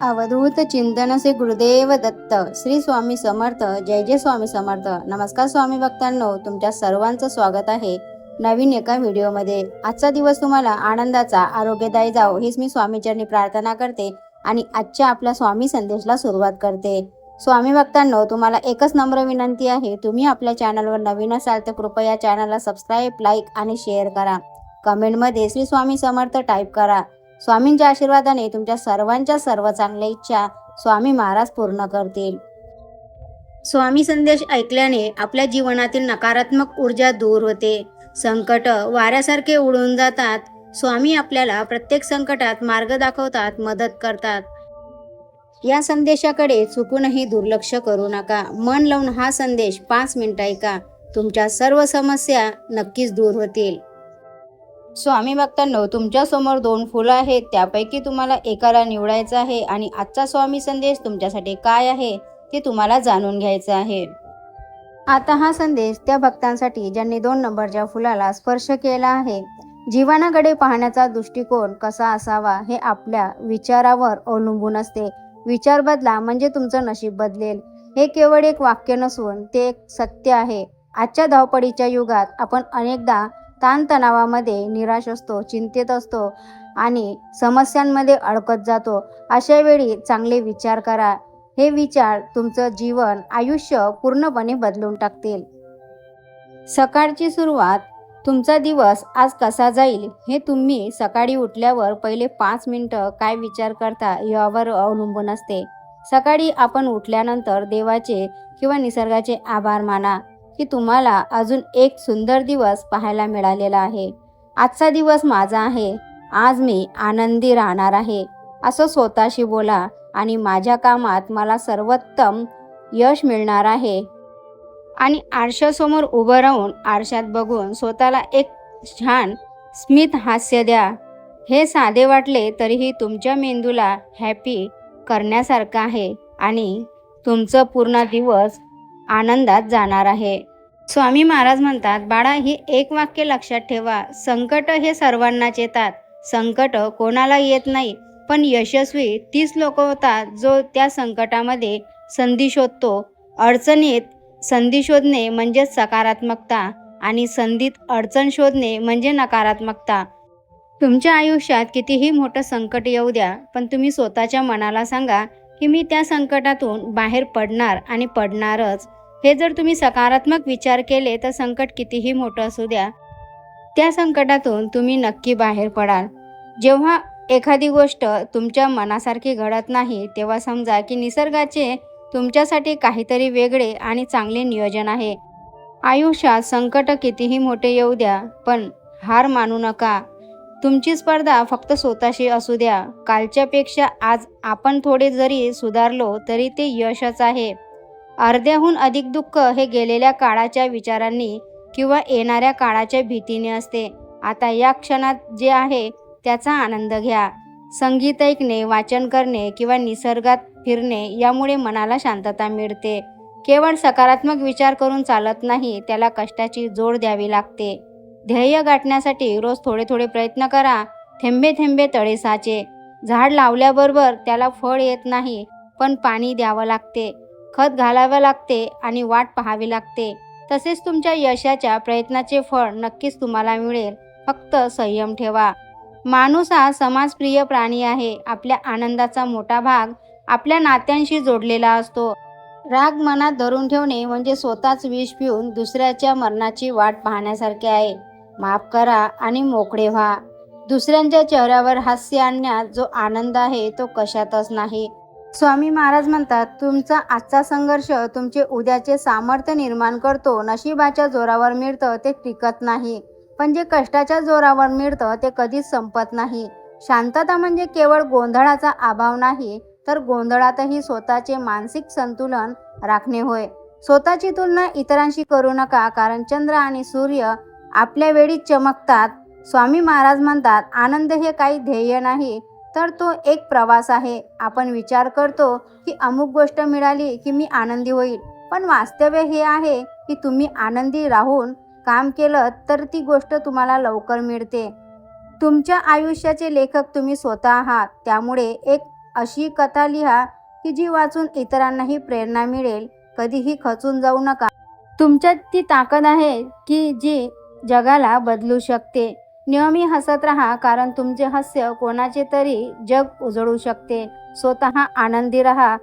अवधूत चिंतन से गुरुदेव दत्त. श्री स्वामी समर्थ. जय जय स्वामी समर्थ. नमस्कार स्वामी भक्तांनो, तुमच्या सर्वांचं स्वागत आहे नवीन एका व्हिडिओमध्ये. आजचा दिवस तुम्हाला आनंदाचा, आरोग्यदायी जावो हीच मी स्वामीचरणी प्रार्थना करते आणि आजच्या आपल्या स्वामी संदेशला सुरुवात करते. स्वामी भक्तांनो, तुम्हाला एकच नम्र विनंती आहे, तुम्ही आपल्या चॅनलवर नवीन असाल तर कृपया चॅनलला सबस्क्राईब, लाईक आणि शेअर करा. कमेंटमध्ये श्री स्वामी समर्थ टाईप करा. स्वामींच्या आशीर्वादाने तुमच्या सर्वांच्या सर्व चांगल्या इच्छा स्वामी महाराज पूर्ण करतील. स्वामी संदेश ऐकल्याने आपल्या जीवनातील नकारात्मक ऊर्जा दूर होते. संकट वाऱ्यासारखे उडून जातात. स्वामी आपल्याला प्रत्येक संकटात मार्ग दाखवतात, मदत करतात. या संदेशाकडे चुकूनही दुर्लक्ष करू नका. मन लावून हा संदेश 5 मिनिटं ऐका. तुमच्या सर्व समस्या नक्कीच दूर होतील. स्वामी भक्तांनो, तुमच्या समोर 2 फुलं आहेत, त्यापैकी तुम्हाला एकाला निवडायचं आहे आणि आजचा स्वामी संदेश तुमच्यासाठी काय आहे ते तुम्हाला जाणून घ्यायचं आहे. आता हा संदेश त्या भक्तांसाठी ज्यांनी 2 नंबरच्या फुलाला स्पर्श केला आहे. जीवनाकडे पाहण्याचा दृष्टिकोन कसा असावा हे आपल्या विचारावर अवलंबून असते. विचार बदला म्हणजे तुमचं नशीब बदलेल. हे केवळ एक वाक्य नसून ते एक सत्य आहे. आजच्या धावपळीच्या युगात आपण अनेकदा ताणतणावामध्ये निराश असतो, चिंतेत असतो आणि समस्यांमध्ये अडकत जातो. अशा वेळी चांगले विचार करा. हे विचार तुमचं जीवन, आयुष्य पूर्णपणे बदलून टाकतील. सकाळची सुरुवात, तुमचा दिवस आज कसा जाईल हे तुम्ही सकाळी उठल्यावर पहिले 5 मिनिटं काय विचार करता यावर अवलंबून असते. सकाळी आपण उठल्यानंतर देवाचे किंवा निसर्गाचे आभार माना की तुम्हाला अजून एक सुंदर दिवस पाहायला मिळालेला आहे. आजचा दिवस माझा आहे, आज मी आनंदी राहणार आहे असं स्वतःशी बोला आणि माझ्या कामात मला सर्वोत्तम यश मिळणार आहे. आणि आरशासमोर उभं राहून आरशात बघून स्वतःला एक छान स्मित हास्य द्या. हे साधे वाटले तरीही तुमच्या मेंदूला हॅपी करण्यासारखं आहे आणि तुमचं पूर्ण दिवस आनंदात जाणार आहे. स्वामी महाराज म्हणतात, बाळा, ही एक वाक्य लक्षात ठेवा. संकट हे सर्वांनाच येतात. संकट कोणाला येत नाही, पण यशस्वी तीच लोक होतात जो त्या संकटामध्ये संधी शोधतो. अडचणीत संधी शोधणे म्हणजे सकारात्मकता आणि संधीत अडचण शोधणे म्हणजे नकारात्मकता. तुमच्या आयुष्यात कितीही मोठं संकट येऊ द्या, पण तुम्ही स्वतःच्या मनाला सांगा की मी त्या संकटातून बाहेर पडणार आणि पडणारच. हे जर तुम्ही सकारात्मक विचार केले तर संकट कितीही मोठं असू द्या, त्या संकटातून तुम्ही नक्की बाहेर पडाल. जेव्हा एखादी गोष्ट तुमच्या मनासारखी घडत नाही तेव्हा समजा की निसर्गाचे तुमच्यासाठी काहीतरी वेगळे आणि चांगले नियोजन आहे. आयुष्यात संकट कितीही मोठे येऊ द्या, पण हार मानू नका. तुमची स्पर्धा फक्त स्वतःशी असू द्या. कालच्यापेक्षा आज आपण थोडे जरी सुधारलो तरी ते यशच आहे. अर्ध्याहून अधिक दुःख हे गेलेल्या काळाच्या विचारांनी किंवा येणाऱ्या काळाच्या भीतीने असते. आता या क्षणात जे आहे त्याचा आनंद घ्या. संगीत ऐकणे, वाचन करणे किंवा निसर्गात फिरणे यामुळे मनाला शांतता मिळते. केवळ सकारात्मक विचार करून चालत नाही, त्याला कष्टाची जोड द्यावी लागते. ध्येय गाठण्यासाठी रोज थोडे थोडे प्रयत्न करा. थेंबे थेंबे तळे साचे. झाड लावल्याबरोबर त्याला फळ येत नाही, पण पाणी द्यावं लागते, खत घालावं लागते आणि वाट पाहावी लागते. तसेच तुमच्या यशाच्या प्रयत्नाचे फळ नक्कीच तुम्हाला मिळेल. फक्त संयम ठेवा. माणूस हा समाजप्रिय प्राणी आहे. आपल्या आनंदाचा मोठा भाग आपल्या नात्यांशी जोडलेला असतो. राग मनात धरून ठेवणे म्हणजे स्वतःच विष पिऊन दुसऱ्याच्या मरणाची वाट पाहण्यासारखे आहे. माफ करा आणि मोकळे व्हा. दुसऱ्यांच्या चेहऱ्यावर हास्य आणण्यात जो आनंद आहे तो कशातच नाही. स्वामी महाराज म्हणतात, तुमचा आजचा संघर्ष तुमचे उद्याचे सामर्थ्य निर्माण करतो. नशिबाच्या जोरावर मिळतं ते टिकत नाही, पण जे कष्टाच्या जोरावर मिळतं ते कधीच संपत नाही. शांतता म्हणजे केवळ गोंधळाचा अभाव नाही, तर गोंधळातही स्वतःचे मानसिक संतुलन राखणे होय. स्वतःची तुलना इतरांशी करू नका, कारण चंद्र आणि सूर्य आपल्या वेळीच चमकतात. स्वामी महाराज म्हणतात, आनंद हे काही ध्येय नाही, तर तो एक प्रवास आहे. आपण विचार करतो की अमुक गोष्ट मिळाली की मी आनंदी होईल, पण वास्तव्य हे आहे की तुम्ही आनंदी राहून काम केलं तर ती गोष्ट तुम्हाला लवकर मिळते. तुमच्या आयुष्याचे लेखक तुम्ही स्वतः आहात. त्यामुळे एक अशी कथा लिहा की जी वाचून इतरांनाही प्रेरणा मिळेल. कधीही खचून जाऊ नका. तुमच्यात ती ताकद आहे की जी जगाला बदलू शकते. नेहमी हसत राहा, कारण तुमचे हास्य कोणाचे तरी जग उजळू शकते. स्वतः आनंदी राहा.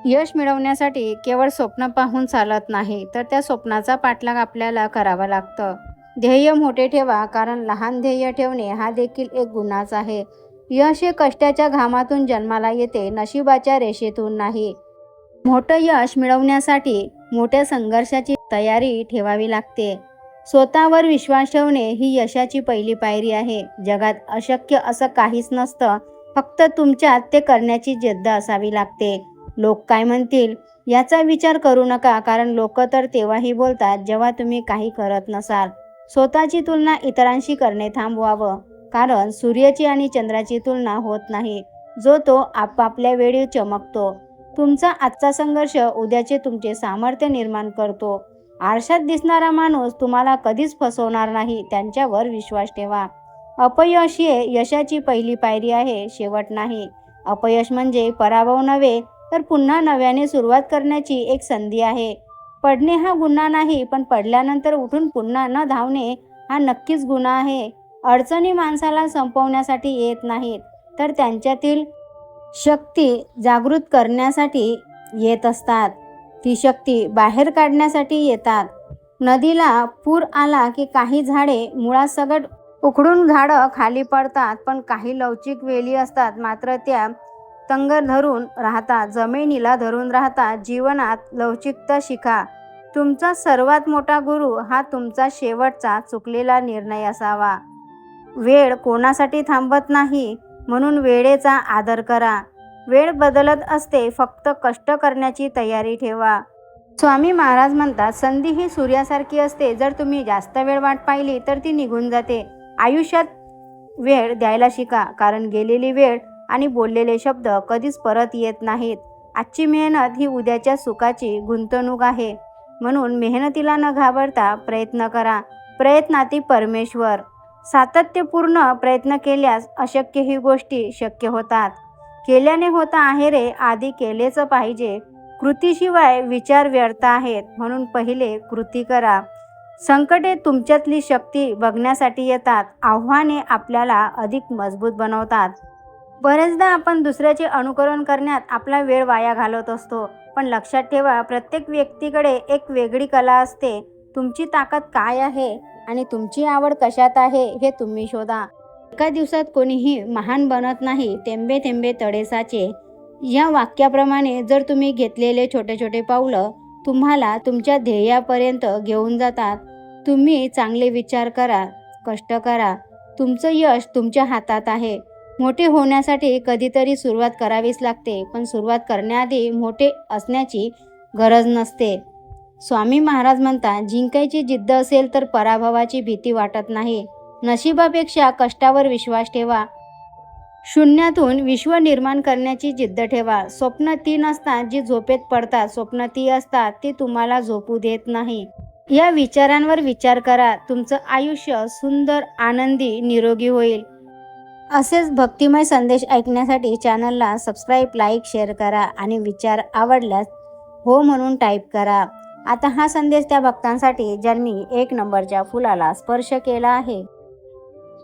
यश मिळवण्यासाठी केवळ स्वप्न पाहून चालत नाही, तर त्या स्वप्नाचा पाठलाग आपल्याला करावा लागतं. ध्येय मोठे ठेवा, कारण लहान ध्येय ठेवणे हा देखील एक गुन्हाच आहे. यश हे कष्टाच्या घामातून जन्माला येते, नशिबाच्या रेषेतून नाही. मोठं यश मिळवण्यासाठी मोठ्या संघर्षाची तयारी ठेवावी लागते. स्वतःवर विश्वास ठेवणे ही यशाची पहिली पायरी आहे. जगात अशक्य असं काहीच नसतं, फक्त तुमच्यात ते करण्याची जिद्द असावी लागते. लोक काय म्हणतील याचा विचार करू नका, कारण लोक तर तेव्हाही बोलतात जेव्हा तुम्ही काही करत नसाल. स्वतःची तुलना इतरांशी करणे थांबवावं, कारण सूर्याची आणि चंद्राची तुलना होत नाही. जो तो आपापल्या वेळी चमकतो. तुमचा आजचा संघर्ष उद्याचे तुमचे सामर्थ्य निर्माण करतो. आरशात दिसणारा माणूस तुम्हाला कधीच फसवणार नाही, त्यांच्यावर विश्वास ठेवा. अपयश हे यशाची पहिली पायरी आहे, शेवट नाही. अपयश म्हणजे पराभव नव्हे, तर पुन्हा नव्याने सुरुवात करण्याची एक संधी आहे. पडणे हा गुन्हा नाही, पण पडल्यानंतर उठून पुन्हा न धावणे हा नक्कीच गुन्हा आहे. अडचणी माणसाला संपवण्यासाठी येत नाहीत, तर त्यांच्यातील शक्ती जागृत करण्यासाठी येत असतात. ती शक्ती बाहेर काढण्यासाठी येतात. नदीला पूर आला की काही झाडे मुळासकट उखडून झाडं खाली पडतात, पण काही लवचिक वेली असतात मात्र त्या तंगर धरून राहतात, जमिनीला धरून राहतात. जीवनात लवचिकता शिका. तुमचा सर्वात मोठा गुरु हा तुमचा शेवटचा चुकलेला निर्णय असावा. वेळ कोणासाठी थांबत नाही, म्हणून वेळेचा आदर करा. वेळ बदलत असते, फक्त कष्ट करण्याची तयारी ठेवा. स्वामी महाराज म्हणतात, संधी ही सूर्यासारखी असते. जर तुम्ही जास्त वेळ वाट पाहिली तर ती निघून जाते. आयुष्यात वेळ द्यायला शिका, कारण गेलेली वेळ आणि बोललेले शब्द कधीच परत येत नाहीत. आजची मेहनत ही उद्याच्या सुखाची गुंतवणूक आहे, म्हणून मेहनतीला न घाबरता प्रयत्न करा. प्रयत्नाती परमेश्वर. सातत्यपूर्ण प्रयत्न केल्यास अशक्यही गोष्टी शक्य होतात. केल्याने होता आहे रे, आधी केलेच पाहिजे. कृतीशिवाय विचार व्यर्थ आहेत, म्हणून पहिले कृती करा. संकटे तुमच्यातली शक्ती बघण्यासाठी येतात. आव्हाने आपल्याला अधिक मजबूत बनवतात. बरेचदा आपण दुसऱ्याचे अनुकरण करण्यात आपला वेळ वाया घालवत असतो, पण लक्षात ठेवा, प्रत्येक व्यक्तीकडे एक वेगळी कला असते. तुमची ताकद काय आहे आणि तुमची आवड कशात आहे हे तुम्ही शोधा. एका दिवसात कोणीही महान बनत नाही. थेंबे थेंबे तळे साचे या वाक्याप्रमाणे जर तुम्ही घेतलेले छोटे छोटे पावलं तुम्हाला तुमच्या ध्येयापर्यंत घेऊन जातात. तुम्ही चांगले विचार करा, कष्ट करा. तुमचं यश तुमच्या हातात आहे. मोठे होण्यासाठी कधीतरी सुरुवात करावीच लागते, पण सुरुवात करण्याआधी मोठे असण्याची गरज नसते. स्वामी महाराज म्हणतात, जिंकायची जिद्द असेल तर पराभवाची भीती वाटत नाही. नशिबापेक्षा कष्टावर विश्वास ठेवा. शून्यातून विश्व निर्माण करण्याची जिद्द ठेवा. स्वप्न ती नसतात जी झोपेत पडतात, स्वप्न ती असतात ती तुम्हाला झोपू देत नाही. या विचारांवर विचार करा. तुमचं आयुष्य सुंदर, आनंदी, निरोगी होईल. असेच भक्तिमय संदेश ऐकण्यासाठी चॅनलला सबस्क्राईब, लाईक, शेअर करा आणि विचार आवडल्यास हो म्हणून टाईप करा. आता हा संदेश त्या भक्तांसाठी ज्यांनी 1 नंबरच्या फुलाला स्पर्श केला आहे.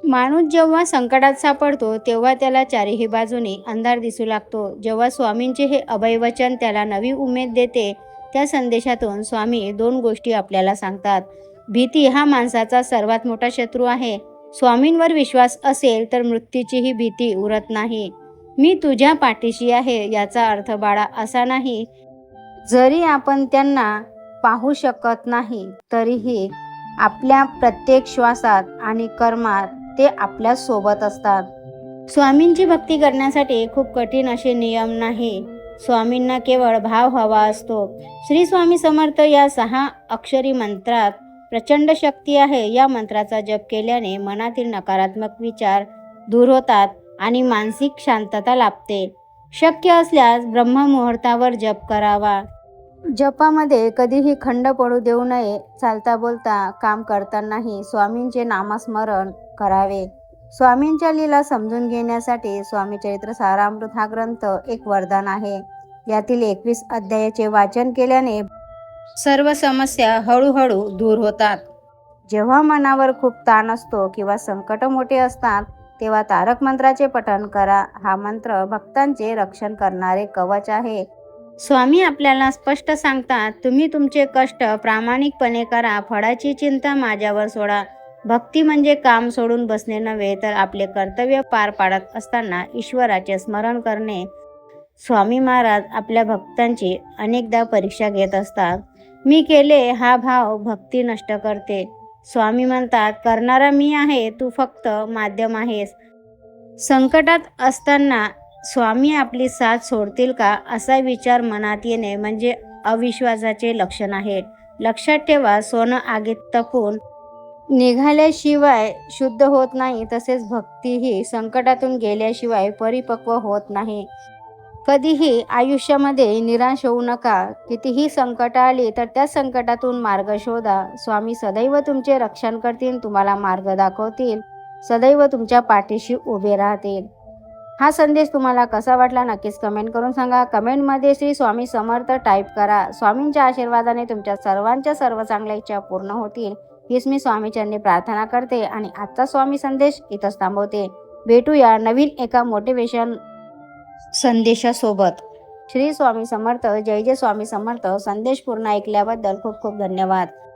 माणूस जेव्हा संकटात सापडतो तेव्हा त्याला चारही बाजूने अंधार दिसू लागतो. जेव्हा स्वामींचे हे अभयवचन त्याला नवी उमेद देते. त्या संदेशातून स्वामी 2 गोष्टी आपल्याला सांगतात. भीती हा माणसाचा सर्वात मोठा शत्रू आहे. स्वामींवर विश्वास असेल तर मृत्यूचीही भीती उरत नाही. मी तुझ्या पाठीशी आहे याचा अर्थ बाळा असा नाही, जरी आपण त्यांना पाहू शकत नाही तरीही आपल्या प्रत्येक श्वासात आणि कर्मात ते आपल्या सोबत असतात. स्वामींची भक्ती करण्यासाठी खूप कठीण असे नियम नाही. स्वामींना केवळ भाव हवा असतो. श्री स्वामी समर्थ या 6 अक्षरी मंत्रात प्रचंड शक्ती आहे. या मंत्राचा जप केल्याने मनातील नकारात्मक विचार दूर होतात आणि मानसिक शांतता लाभते. शक्य असल्यास ब्रह्ममुहूर्तावर जप करावा. जपामध्ये कधीही खंड पडू देऊ नये. चालता बोलता काम करतानाही स्वामींचे नामस्मरण करावे. स्वामींच्या लीला समजून घेण्यासाठी स्वामी चरित्र सारामृत हा ग्रंथ एक वरदान आहे. यातील 21 अध्यायाचे वाचन केल्याने सर्व समस्या हळूहळू दूर होतात. जेव्हा मनावर खूप ताण असतो किंवा संकट मोठे असतात तेव्हा तारक मंत्राचे पठण करा. हा मंत्र भक्तांचे रक्षण करणारे कवच आहे. स्वामी आपल्याला स्पष्ट सांगतात, तुम्ही तुमचे कष्ट प्रामाणिकपणे करा, फळाची चिंता माझ्यावर सोडा. भक्ती म्हणजे काम सोडून बसणे नव्हे, तर आपले कर्तव्य पार पाडत असताना ईश्वराचे स्मरण करणे. स्वामी महाराज आपल्या भक्तांची अनेकदा परीक्षा घेत असतात. मी केले हा भाव भक्ती नष्ट करते. स्वामी म्हणतात, करणारा मी आहे, तू फक्त माध्यम आहेस. संकटात असताना स्वामी आपली साथ सोडतील का असा विचार मनात येणे म्हणजे अविश्वासाचे लक्षण आहे. लक्षात ठेवा, सोनं आगीत तपून निघाल्याशिवाय शुद्ध होत नाही, तसेच भक्तीही संकटातून गेल्याशिवाय परिपक्व होत नाही. कधीही आयुष्यामध्ये निराश होऊ नका. कितीही संकट आली तर त्या संकटातून मार्ग शोधा. स्वामी सदैव तुमचे रक्षण करतील, तुम्हाला मार्ग दाखवतील, सदैव तुमच्या पाठीशी उभे राहतील. हा संदेश तुम्हाला कसा वाटला नक्कीच कमेंट करून सांगा. कमेंटमध्ये श्री स्वामी समर्थ टाईप करा. स्वामींच्या आशीर्वादाने तुमच्या सर्वांच्या सर्व चांगल्या इच्छा पूर्ण होतील हीच मी स्वामीचरणी प्रार्थना करते आणि आजचा स्वामी संदेश इथंच थांबवते. भेटूया नवीन एका मोटिवेशन संदेशासोबत. श्री स्वामी समर्थ. जय जय स्वामी समर्थ. संदेश पूर्ण ऐकल्याबद्दल खूप खूप धन्यवाद.